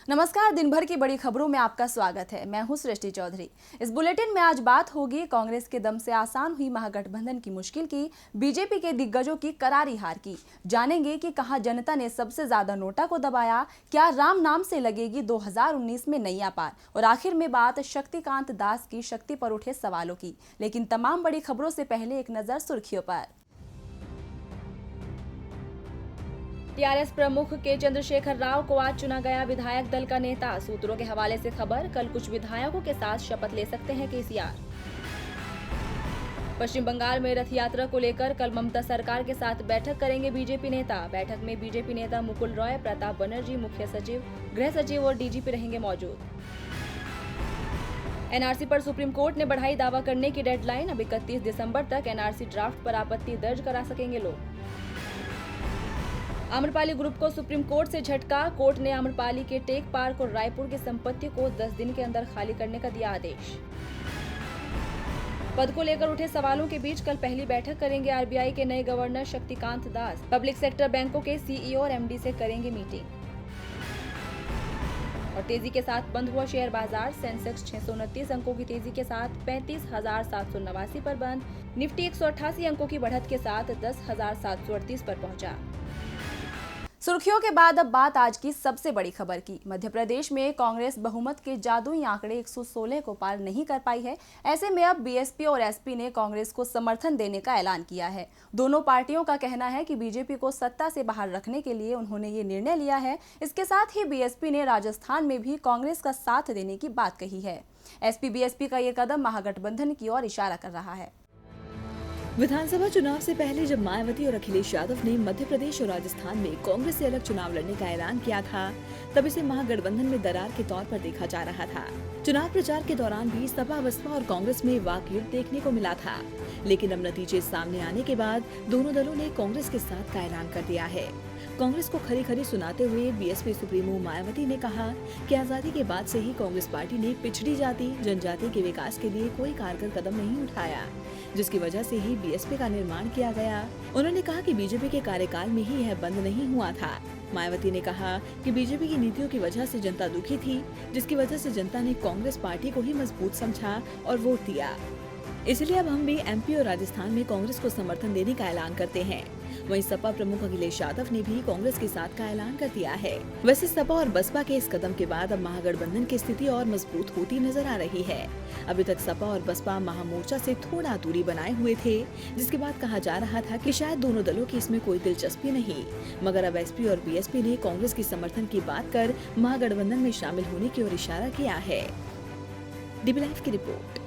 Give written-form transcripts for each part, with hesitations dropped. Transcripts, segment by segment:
नमस्कार। दिन भर की बड़ी खबरों में आपका स्वागत है। मैं हूं सृष्टि चौधरी। इस बुलेटिन में आज बात होगी कांग्रेस के दम से आसान हुई महागठबंधन की मुश्किल की, बीजेपी के दिग्गजों की करारी हार की। जानेंगे कि कहां जनता ने सबसे ज्यादा नोटा को दबाया, क्या राम नाम से लगेगी 2019 में नैया पार, और आखिर में बात शक्तिकांत दास की शक्ति पर उठे सवालों की। लेकिन तमाम बड़ी खबरों से पहले एक नजर सुर्खियों पर। टीआरएस प्रमुख के चंद्रशेखर राव को आज चुना गया विधायक दल का नेता। सूत्रों के हवाले से खबर, कल कुछ विधायकों के साथ शपथ ले सकते हैं केसीआर। पश्चिम बंगाल में रथ यात्रा को लेकर कल ममता सरकार के साथ बैठक करेंगे बीजेपी नेता। बैठक में बीजेपी नेता मुकुल रॉय, प्रताप बनर्जी, मुख्य सचिव, गृह सचिव और डीजीपी रहेंगे मौजूद। एनआरसी पर सुप्रीम कोर्ट ने बढ़ाई दावा करने की डेडलाइन। अब 31 दिसंबर तक एनआरसी ड्राफ्ट पर आपत्ति दर्ज करा सकेंगे लोग। आम्रपाली ग्रुप को सुप्रीम कोर्ट से झटका। कोर्ट ने आम्रपाली के टेक पार्क और रायपुर की संपत्ति को 10 दिन के अंदर खाली करने का दिया आदेश। पद को लेकर उठे सवालों के बीच कल पहली बैठक करेंगे आरबीआई के नए governor Shaktikanta Das. Public sector बैंकों के सीईओ और एमडी से करेंगे मीटिंग। और तेजी के साथ बंद हुआ शेयर बाजार। सेंसेक्स 629 अंकों की तेजी के साथ 35,789 पर बंद। निफ्टी 188 अंकों की बढ़त के साथ 10,738 पर पहुंचा। सुर्खियों के बाद अब बात आज की सबसे बड़ी खबर की। मध्य प्रदेश में कांग्रेस बहुमत के जादुई आंकड़े 116 को पार नहीं कर पाई है। ऐसे में अब बीएसपी और एसपी ने कांग्रेस को समर्थन देने का ऐलान किया है। दोनों पार्टियों का कहना है कि बीजेपी को सत्ता से बाहर रखने के लिए उन्होंने ये निर्णय लिया है। इसके साथ ही बीएसपी ने राजस्थान में भी कांग्रेस का साथ देने की बात कही है। एसपी बीएसपी का ये कदम महागठबंधन की ओर इशारा कर रहा है। विधानसभा चुनाव से पहले जब मायावती और अखिलेश यादव ने मध्य प्रदेश और राजस्थान में कांग्रेस से अलग चुनाव लड़ने का ऐलान किया था, तब इसे महागठबंधन में दरार के तौर पर देखा जा रहा था। चुनाव प्रचार के दौरान भी सपा, बसपा और कांग्रेस में वाक युद्ध देखने को मिला था। लेकिन अब नतीजे सामने आने के बाद दोनों दलों ने कांग्रेस के साथ का ऐलान कर दिया है। कांग्रेस को खरी खरी सुनाते हुए बीएसपी सुप्रीमो मायावती ने कहा कि आजादी के बाद से ही कांग्रेस पार्टी ने पिछड़ी जाति, जनजाति के विकास के लिए कोई कारगर कदम नहीं उठाया, जिसकी वजह से ही बीएसपी का निर्माण किया गया। उन्होंने कहा कि बीजेपी के कार्यकाल में ही यह बंद नहीं हुआ था। मायावती ने कहा कि बीजेपी की नीतियों की वजह से जनता दुखी थी, जिसकी वजह से जनता ने कांग्रेस पार्टी को ही मजबूत समझा और वोट दिया। इसलिए अब हम भी एमपी और राजस्थान में कांग्रेस को समर्थन देने का ऐलान करते हैं। वहीं सपा प्रमुख अखिलेश यादव ने भी कांग्रेस के साथ का ऐलान कर दिया है। वैसे सपा और बसपा के इस कदम के बाद अब महागठबंधन की स्थिति और मजबूत होती नजर आ रही है। अभी तक सपा और बसपा महामोर्चा से थोड़ा दूरी बनाए हुए थे, जिसके बाद कहा जा रहा था कि शायद दोनों दलों की इसमें कोई दिलचस्पी नहीं। मगर अब एसपी और बीएसपी ने कांग्रेस की समर्थन की बात कर महागठबंधन में शामिल होने की ओर इशारा किया है। डीबी लाइव की रिपोर्ट।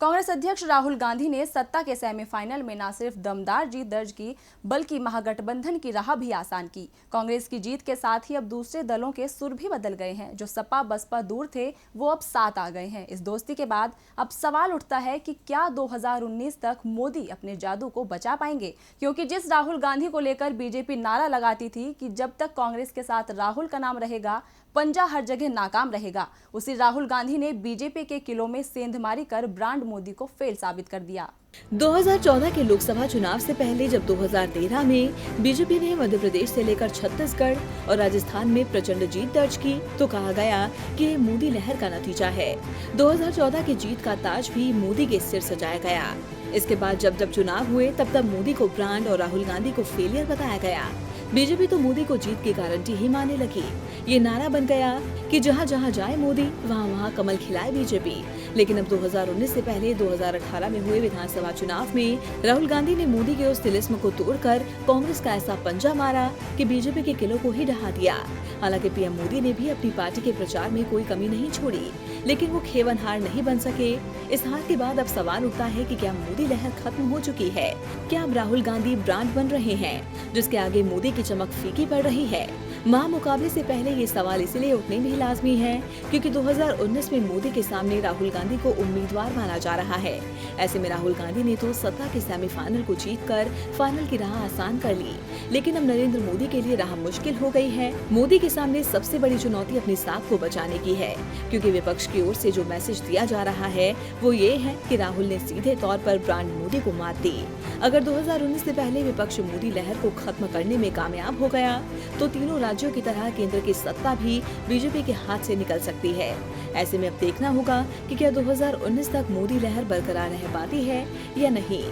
कांग्रेस अध्यक्ष राहुल गांधी ने सत्ता के सेमीफाइनल में न सिर्फ दमदार जीत दर्ज की, बल्कि महागठबंधन की राह भी आसान की। कांग्रेस की जीत के साथ ही अब दूसरे दलों के सुर भी बदल गए हैं। जो सपा बसपा दूर थे, वो अब साथ आ गए हैं। इस दोस्ती के बाद अब सवाल उठता है कि क्या 2019 तक मोदी अपने जादू को बचा पाएंगे? क्योंकि जिस राहुल गांधी को लेकर बीजेपी नारा लगाती थी कि जब तक कांग्रेस के साथ राहुल का नाम रहेगा, पंजा हर जगह नाकाम रहेगा, उसी राहुल गांधी ने बीजेपी के किलों में सेंधमारी कर ब्रांड मोदी को फेल साबित कर दिया। 2014 के लोकसभा चुनाव से पहले जब 2013 में बीजेपी ने मध्य प्रदेश से लेकर छत्तीसगढ़ और राजस्थान में प्रचंड जीत दर्ज की, तो कहा गया कि ये मोदी लहर का नतीजा है। 2014 की जीत का ताज भी मोदी के सिर सजाया गया। इसके बाद जब जब चुनाव हुए, तब तब मोदी को ब्रांड और राहुल गांधी को फेलियर बताया गया। बीजेपी तो मोदी को जीत की गारंटी ही मानने लगी। ये नारा बन गया कि जहाँ जहाँ जाए मोदी, वहाँ वहाँ कमल खिलाए बीजेपी। लेकिन अब 2019 से पहले 2018 में हुए विधानसभा चुनाव में राहुल गांधी ने मोदी के उस तिलिस्म को तोड़कर कांग्रेस का ऐसा पंजा मारा कि बीजेपी के किलों को ही ढहा दिया। हालांकि पीएम मोदी ने भी अपनी पार्टी के प्रचार में कोई कमी नहीं छोड़ी, लेकिन वो खेवनहार नहीं बन सके। इस हार के बाद अब सवाल उठता है कि क्या मोदी लहर खत्म हो चुकी है? क्या अब राहुल गांधी ब्रांड बन रहे हैं, जिसके आगे मोदी की चमक फीकी पड़ रही है? महामुकाबले से पहले ये सवाल इसलिए उठने भी लाजमी है क्योंकि 2019 में मोदी के सामने राहुल गांधी को उम्मीदवार माना जा रहा है। ऐसे में राहुल गांधी ने तो सत्ता के सेमीफाइनल को जीतकर फाइनल की राह आसान कर ली, लेकिन अब नरेंद्र मोदी के लिए राह मुश्किल हो गई है। मोदी के सामने सबसे बड़ी चुनौती अपनी साख को बचाने की है, क्योंकि विपक्ष की ओर से जो मैसेज दिया जा रहा है वो ये है कि राहुल ने सीधे तौर पर ब्रांड मोदी को मात दी। अगर 2019 से पहले विपक्ष मोदी लहर को खत्म करने में कामयाब हो गया तो तीनों राज्यों की तरह केंद्र की सत्ता भी बीजेपी के हाथ से निकल सकती है। ऐसे में अब देखना होगा कि क्या 2019 तक मोदी लहर बरकरार रह पाती है या नहीं।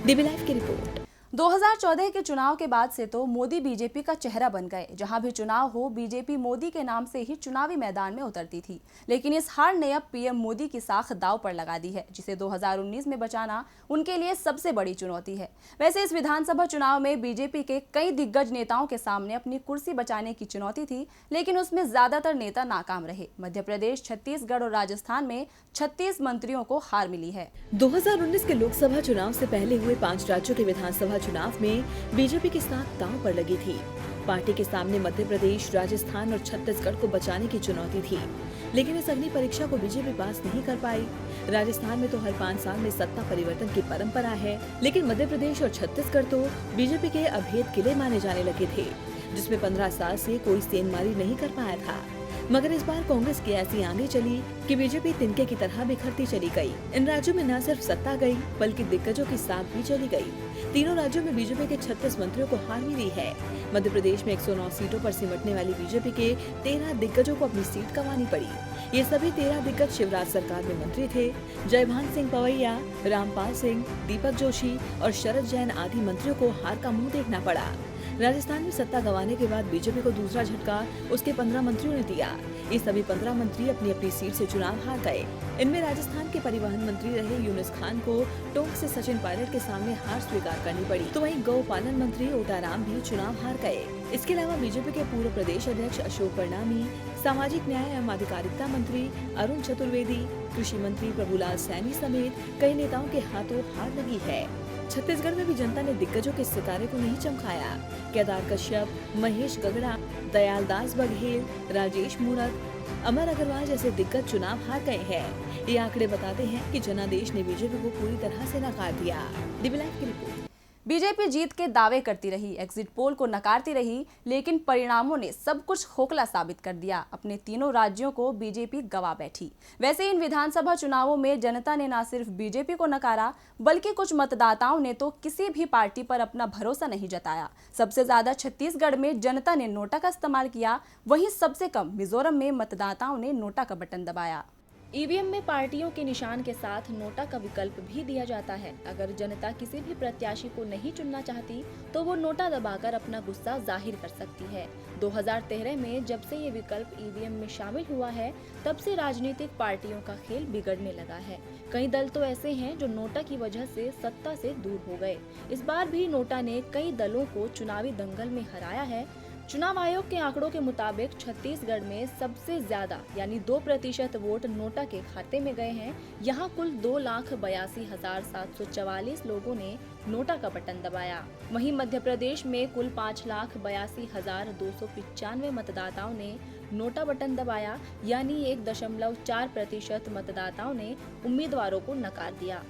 डीबी लाइव की रिपोर्ट। 2014 के चुनाव के बाद से तो मोदी बीजेपी का चेहरा बन गए। जहां भी चुनाव हो, बीजेपी मोदी के नाम से ही चुनावी मैदान में उतरती थी। लेकिन इस हार ने अब पीएम मोदी की साख दांव पर लगा दी है, जिसे 2019 में बचाना उनके लिए सबसे बड़ी चुनौती है। वैसे इस विधानसभा चुनाव में बीजेपी के कई दिग्गज नेताओं के सामने अपनी कुर्सी बचाने की चुनौती थी, लेकिन उसमें ज्यादातर नेता नाकाम रहे। मध्य प्रदेश, छत्तीसगढ़ और राजस्थान में 36 मंत्रियों को हार मिली है। 2019 के लोकसभा चुनाव से पहले हुए 5 राज्यों के विधानसभा चुनाव में बीजेपी की साख दांव पर लगी थी। पार्टी के सामने मध्य प्रदेश, राजस्थान और छत्तीसगढ़ को बचाने की चुनौती थी, लेकिन इस अग्नि परीक्षा को बीजेपी पास नहीं कर पाई। राजस्थान में तो हर 5 साल में सत्ता परिवर्तन की परंपरा है, लेकिन मध्य प्रदेश और छत्तीसगढ़ तो बीजेपी के अभेद किले माने जाने लगे थे, जिसमें 15 साल से कोई सेंधमारी नहीं कर पाया था। मगर इस बार कांग्रेस की ऐसी आंधी चली कि बीजेपी तिनके की तरह बिखरती चली गई। इन राज्यों में न सिर्फ सत्ता गई, बल्कि दिग्गजों की साख भी चली गई। तीनों राज्यों में बीजेपी के 36 मंत्रियों को हार मिली है। मध्य प्रदेश में 109 सीटों पर सिमटने वाली बीजेपी के 13 दिग्गजों को अपनी सीट गंवानी पड़ी। ये सभी 13 दिग्गज शिवराज सरकार में मंत्री थे। जयभान सिंह पवैया, रामपाल सिंह, दीपक जोशी और शरद जैन आदि मंत्रियों को हार का मुंह देखना पड़ा। राजस्थान में सत्ता गंवाने के बाद बीजेपी को दूसरा झटका उसके 15 मंत्रियों ने दिया। ये सभी 15 मंत्री अपनी अपनी सीट से चुनाव हार गए। इनमें राजस्थान के परिवहन मंत्री रहे यूनुस खान को टोंक से सचिन पायलट के सामने हार स्वीकार करनी पड़ी। तो वहीं गौपालन मंत्री ओटाराम भी चुनाव हार गए। इसके अलावा बीजेपी के पूर्व प्रदेश अध्यक्ष अशोक परनामी, सामाजिक न्याय एवं अधिकारिता मंत्री अरुण चतुर्वेदी, कृषि मंत्री प्रभुलाल सैनी समेत कई नेताओं के हाथों हार लगी है। छत्तीसगढ़ में भी जनता ने दिग्गजों के सितारे को नहीं चमकाया। केदार कश्यप, महेश गगड़ा, दयालदास बघेल, राजेश मूणत, अमर अग्रवाल जैसे दिग्गज चुनाव हार गए हैं। ये आंकड़े बताते हैं कि जनादेश ने बीजेपी को पूरी तरह से नकार दिया। डीबी लाइव की रिपोर्ट। बीजेपी जीत के दावे करती रही, एग्जिट पोल को नकारती रही, लेकिन परिणामों ने सब कुछ खोखला साबित कर दिया। अपने तीनों राज्यों को बीजेपी गवा बैठी। वैसे इन विधानसभा चुनावों में जनता ने न सिर्फ बीजेपी को नकारा, बल्कि कुछ मतदाताओं ने तो किसी भी पार्टी पर अपना भरोसा नहीं जताया। सबसे ज्यादा छत्तीसगढ़ में जनता ने नोटा का इस्तेमाल किया, वहीं सबसे कम मिजोरम में मतदाताओं ने नोटा का बटन दबाया। ईवीएम में पार्टियों के निशान के साथ नोटा का विकल्प भी दिया जाता है। अगर जनता किसी भी प्रत्याशी को नहीं चुनना चाहती तो वो नोटा दबाकर अपना गुस्सा जाहिर कर सकती है। 2013 में जब से ये विकल्प ईवीएम में शामिल हुआ है, तब से राजनीतिक पार्टियों का खेल बिगड़ने लगा है। कई दल तो ऐसे हैं जो नोटा की वजह से सत्ता से दूर हो गए। इस बार भी नोटा ने कई दलों को चुनावी दंगल में हराया है। चुनाव आयोग के आंकड़ों के मुताबिक छत्तीसगढ़ में सबसे ज्यादा यानी 2% वोट नोटा के खाते में गए हैं। यहाँ कुल 2,82,744 लोगों ने नोटा का बटन दबाया। वहीं मध्य प्रदेश में कुल 5,82,295 मतदाताओं ने नोटा बटन दबाया, यानी 1.4% मतदाताओं ने उम्मीदवारों को नकार दिया।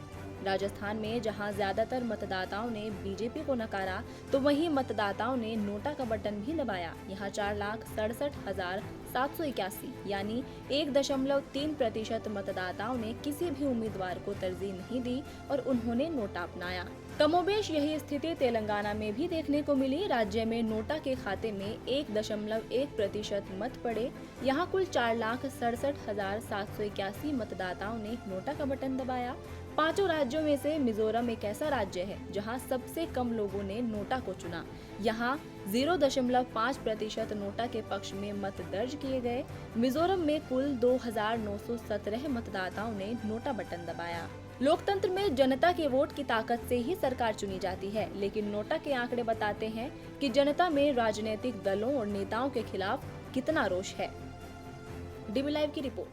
राजस्थान में जहां ज्यादातर मतदाताओं ने बीजेपी को नकारा, तो वहीं मतदाताओं ने नोटा का बटन भी दबाया। यहां 4,67,781 यानी 1.3% मतदाताओं ने किसी भी उम्मीदवार को तरजीह नहीं दी और उन्होंने नोटा अपनाया। कमोबेश यही स्थिति तेलंगाना में भी देखने को मिली। राज्य में नोटा के खाते में 1.1% मत पड़े। यहाँ कुल 4,67,781 मतदाताओं ने नोटा का बटन दबाया। पांचों राज्यों में से मिजोरम एक ऐसा राज्य है जहां सबसे कम लोगों ने नोटा को चुना। यहां 0.5% नोटा के पक्ष में मत दर्ज किए गए। मिजोरम में कुल 2,917 मतदाताओं ने नोटा बटन दबाया। लोकतंत्र में जनता के वोट की ताकत से ही सरकार चुनी जाती है, लेकिन नोटा के आंकड़े बताते हैं कि जनता में राजनीतिक दलों और नेताओं के खिलाफ कितना रोष है। डीबी लाइव की रिपोर्ट।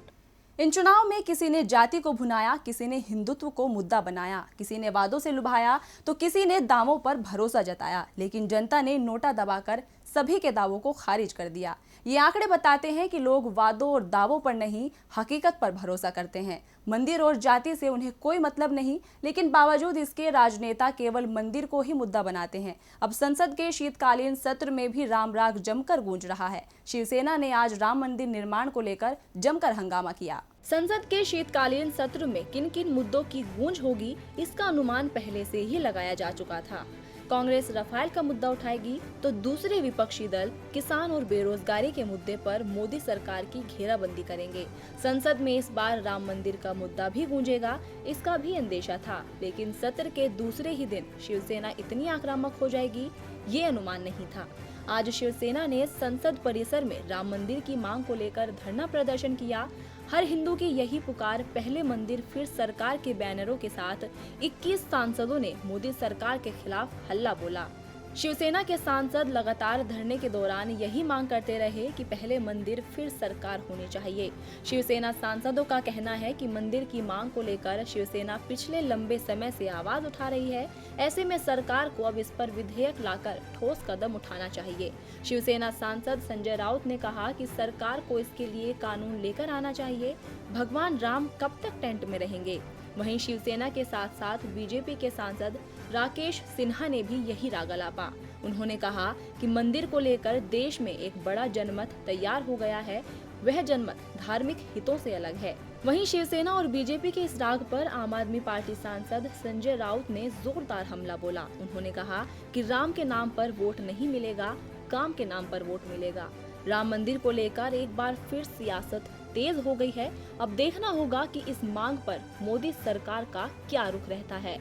इन चुनाव में किसी ने जाति को भुनाया, किसी ने हिंदुत्व को मुद्दा बनाया, किसी ने वादों से लुभाया तो किसी ने दावों पर भरोसा जताया, लेकिन जनता ने नोटा दबाकर सभी के दावों को खारिज कर दिया। ये आंकड़े बताते हैं कि लोग वादों और दावों पर नहीं, हकीकत पर भरोसा करते हैं। मंदिर और जाति से उन्हें कोई मतलब नहीं, लेकिन बावजूद इसके राजनेता केवल मंदिर को ही मुद्दा बनाते हैं। अब संसद के शीतकालीन सत्र में भी राम राग जमकर गूंज रहा है। शिवसेना ने आज राम मंदिर निर्माण को लेकर जमकर हंगामा किया। संसद के शीतकालीन सत्र में किन किन मुद्दों की गूंज होगी, इसका अनुमान पहले से ही लगाया जा चुका था। कांग्रेस रफाल का मुद्दा उठाएगी तो दूसरे विपक्षी दल किसान और बेरोजगारी के मुद्दे पर मोदी सरकार की घेराबंदी करेंगे। संसद में इस बार राम मंदिर का मुद्दा भी गूंजेगा, इसका भी अंदेशा था, लेकिन सत्र के दूसरे ही दिन शिवसेना इतनी आक्रामक हो जाएगी ये अनुमान नहीं था। आज शिवसेना ने संसद परिसर में राम मंदिर की मांग को लेकर धरना प्रदर्शन किया। हर हिंदू की यही पुकार, पहले मंदिर फिर सरकार के बैनरों के साथ 21 सांसदों ने मोदी सरकार के खिलाफ हल्ला बोला। शिवसेना के सांसद लगातार धरने के दौरान यही मांग करते रहे कि पहले मंदिर फिर सरकार होनी चाहिए। शिवसेना सांसदों का कहना है कि मंदिर की मांग को लेकर शिवसेना पिछले लंबे समय से आवाज उठा रही है। ऐसे में सरकार को अब इस पर विधेयक लाकर ठोस कदम उठाना चाहिए। शिवसेना सांसद संजय राउत ने कहा कि सरकार को इसके लिए कानून लेकर आना चाहिए। भगवान राम कब तक टेंट में रहेंगे? वहीं शिवसेना के साथ साथ बीजेपी के सांसद राकेश सिन्हा ने भी यही राग अलापा। उन्होंने कहा कि मंदिर को लेकर देश में एक बड़ा जनमत तैयार हो गया है, वह जनमत धार्मिक हितों से अलग है। वहीं शिवसेना और बीजेपी के इस राग पर आम आदमी पार्टी सांसद संजय राउत ने जोरदार हमला बोला। उन्होंने कहा कि राम के नाम पर वोट नहीं मिलेगा, काम के नाम पर वोट मिलेगा। राम मंदिर को लेकर एक बार फिर सियासत तेज हो गई है। अब देखना होगा कि इस मांग पर मोदी सरकार का क्या रुख रहता है।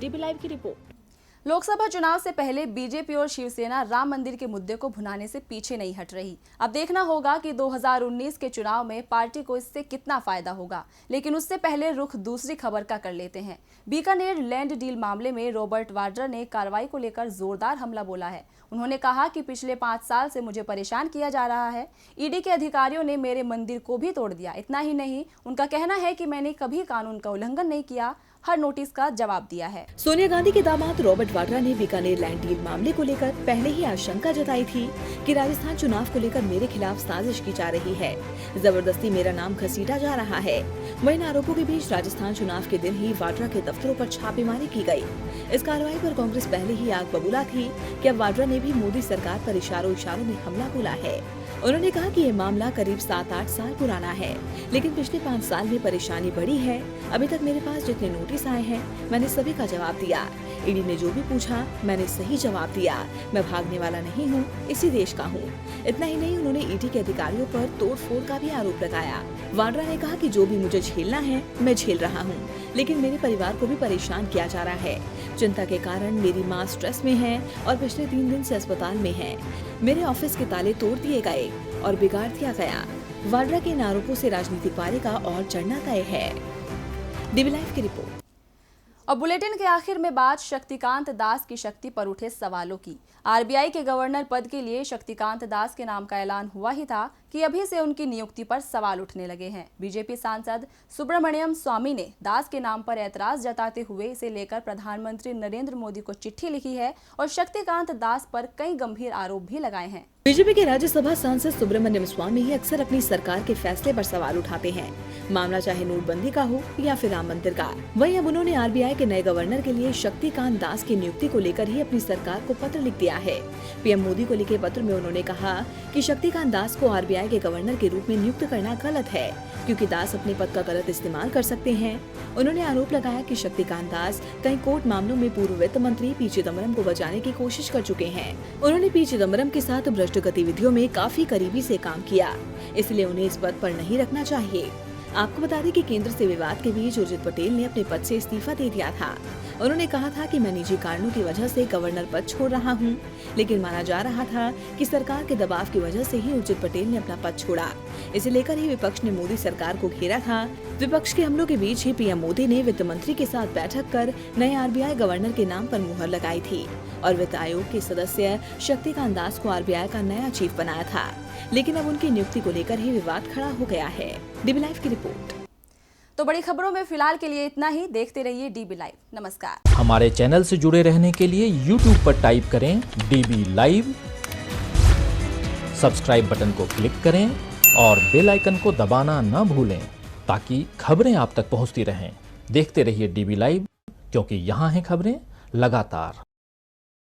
डीबी लाइव की रिपोर्ट। लोकसभा चुनाव से पहले बीजेपी और शिवसेना राम मंदिर के मुद्दे को भुनाने से पीछे नहीं हट रही। अब देखना होगा कि 2019 के चुनाव में पार्टी को इससे कितना फायदा होगा। लेकिन उससे पहले रुख दूसरी खबर का कर लेते हैं। बीकानेर लैंड डील मामले में रॉबर्ट वाड्रा ने कार्रवाई को लेकर जोरदार हमला बोला है। उन्होंने कहा कि पिछले 5 साल से मुझे परेशान किया जा रहा है। ईडी के अधिकारियों ने मेरे मंदिर को भी तोड़ दिया। इतना ही नहीं, उनका कहना है कि मैंने कभी कानून का उल्लंघन नहीं किया, हर नोटिस का जवाब दिया है। सोनिया गांधी के दामाद रॉबर्ट वाड्रा ने बीकानेर लैंड डील मामले को लेकर पहले ही आशंका जताई थी कि राजस्थान चुनाव को लेकर मेरे खिलाफ साजिश की जा रही है, जबरदस्ती मेरा नाम घसीटा जा रहा है। वहीं आरोपों के बीच राजस्थान चुनाव के दिन ही वाड्रा के दफ्तरों पर छापेमारी की गई। इस कार्रवाई पर कांग्रेस पहले ही आग बबूला थी कि अब वाड्रा ने भी मोदी सरकार पर इशारों में हमला बोला है। उन्होंने कहा कि ये मामला करीब 7-8 साल पुराना है, लेकिन पिछले 5 साल में परेशानी बढ़ी है। अभी तक मेरे पास जितने नोटिस आए हैं मैंने सभी का जवाब दिया। ईडी ने जो भी पूछा मैंने सही जवाब दिया। मैं भागने वाला नहीं हूँ, इसी देश का हूँ। इतना ही नहीं, उन्होंने ईडी के अधिकारियों पर तोड़फोड़ का भी आरोप लगाया। वाड्रा ने कहा कि जो भी मुझे झेलना है मैं झेल रहा हूँ, लेकिन मेरे परिवार को भी परेशान किया जा रहा है। चिंता के कारण मेरी माँ स्ट्रेस में है और पिछले 3 दिन से अस्पताल में है। मेरे ऑफिस के ताले तोड़ दिए गए और बिगाड़ दिया गया। वाड्रा के इन आरोपों से राजनीतिक पारी का और चढ़ना तय है। डीबी लाइव की रिपोर्ट। और बुलेटिन के आखिर में बात शक्तिकांत दास की शक्ति पर उठे सवालों की। आरबीआई के गवर्नर पद के लिए शक्तिकांत दास के नाम का ऐलान हुआ ही था कि अभी से उनकी नियुक्ति पर सवाल उठने लगे हैं। बीजेपी सांसद सुब्रमण्यम स्वामी ने दास के नाम पर ऐतराज जताते हुए इसे लेकर प्रधानमंत्री नरेंद्र मोदी को चिट्ठी लिखी है और शक्तिकांत दास पर कई गंभीर आरोप भी लगाए हैं। बीजेपी के राज्यसभा सांसद सुब्रमण्यम स्वामी ही अक्सर अपनी सरकार के फैसले पर सवाल उठाते हैं, मामला चाहे नोटबंदी का हो या फिर राम मंदिर का। वहीं अब उन्होंने आरबीआई के नए गवर्नर के लिए शक्तिकांत दास की नियुक्ति को लेकर ही अपनी सरकार को पत्र लिख दिया है। पीएम मोदी को लिखे पत्र में उन्होंने कहा कि शक्तिकांत दास को आरबीआई के गवर्नर के रूप में नियुक्त करना गलत है, क्योंकि दास अपने पद का गलत इस्तेमाल कर सकते हैं। उन्होंने आरोप लगाया कि शक्तिकांत दास कई कोर्ट मामलों में पूर्व वित्त मंत्री पी चिदम्बरम को बचाने की कोशिश कर चुके हैं। उन्होंने पी चिदम्बरम के साथ भ्रष्ट गतिविधियों में काफी करीबी से काम किया, इसलिए उन्हें इस पद पर नहीं रखना चाहिए। आपको बता दें कि केंद्र से विवाद के बीच उर्जित पटेल ने अपने पद से इस्तीफा दे दिया था। उन्होंने कहा था कि मैं निजी कारणों की वजह से गवर्नर पद छोड़ रहा हूं, लेकिन माना जा रहा था कि सरकार के दबाव की वजह से ही उर्जित पटेल ने अपना पद छोड़ा। इसे लेकर ही विपक्ष ने मोदी सरकार को घेरा था। विपक्ष के हमलों के बीच ही पीएम मोदी ने वित्त मंत्री के साथ बैठक कर नए आरबीआई गवर्नर के नाम पर मुहर लगाई थी और वित्त आयोग के सदस्य शक्तिकांत दास को आरबीआई का नया चीफ बनाया था। लेकिन अब उनकी नियुक्ति को लेकर ही विवाद खड़ा हो गया है। डीबी लाइव की रिपोर्ट। तो बड़ी खबरों में फिलहाल के लिए इतना ही। देखते रहिए डीबी लाइव। नमस्कार। हमारे चैनल से जुड़े रहने के लिए YouTube पर टाइप करें डीबी लाइव, सब्सक्राइब बटन को क्लिक करें और बेल आइकन को दबाना न भूलें ताकि खबरें आप तक पहुंचती रहें। देखते रहिए डीबी लाइव, क्योंकि यहाँ हैं खबरें लगातार।